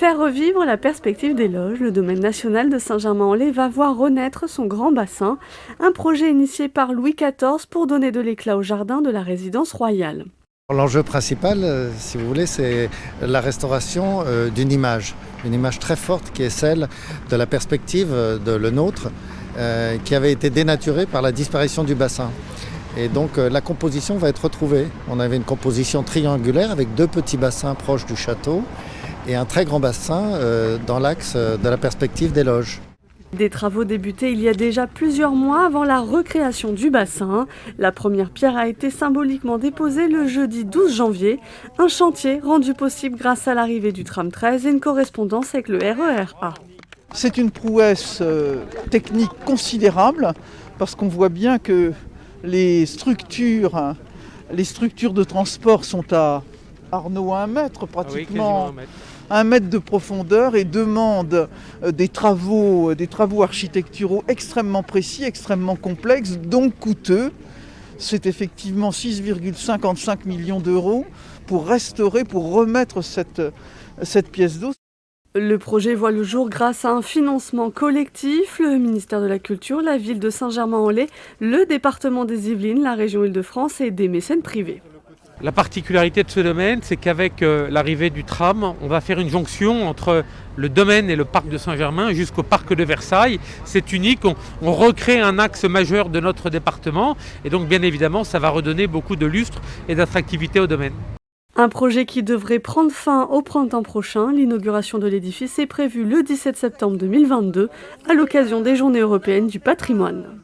faire revivre la perspective des loges, le domaine national de Saint-Germain-en-Laye va voir renaître son grand bassin, un projet initié par Louis XIV pour donner de l'éclat au jardin de la résidence royale. L'enjeu principal, si vous voulez, c'est la restauration d'une image très forte qui est celle de la perspective de le nôtre, qui avait été dénaturée par la disparition du bassin. Et donc la composition va être retrouvée. On avait une composition triangulaire avec deux petits bassins proches du château et un très grand bassin dans l'axe de la perspective des loges. Des travaux débutés il y a déjà plusieurs mois avant la recréation du bassin. La première pierre a été symboliquement déposée le jeudi 12 janvier. Un chantier rendu possible grâce à l'arrivée du tram 13 et une correspondance avec le RER A. C'est une prouesse technique considérable parce qu'on voit bien que les structures de transport sont à 1 mètre pratiquement. Oui, 1 mètre de profondeur et demandent des travaux architecturaux extrêmement précis, extrêmement complexes, donc coûteux. C'est effectivement 6,55 millions d'euros pour restaurer, pour remettre cette pièce d'eau. Le projet voit le jour grâce à un financement collectif. Le ministère de la Culture, la ville de Saint-Germain-en-Laye, le département des Yvelines, la région Île-de-France et des mécènes privés. La particularité de ce domaine, c'est qu'avec l'arrivée du tram, on va faire une jonction entre le domaine et le parc de Saint-Germain jusqu'au parc de Versailles. C'est unique, on recrée un axe majeur de notre département et donc bien évidemment ça va redonner beaucoup de lustre et d'attractivité au domaine. Un projet qui devrait prendre fin au printemps prochain. L'inauguration de l'édifice est prévue le 17 septembre 2022 à l'occasion des Journées européennes du patrimoine.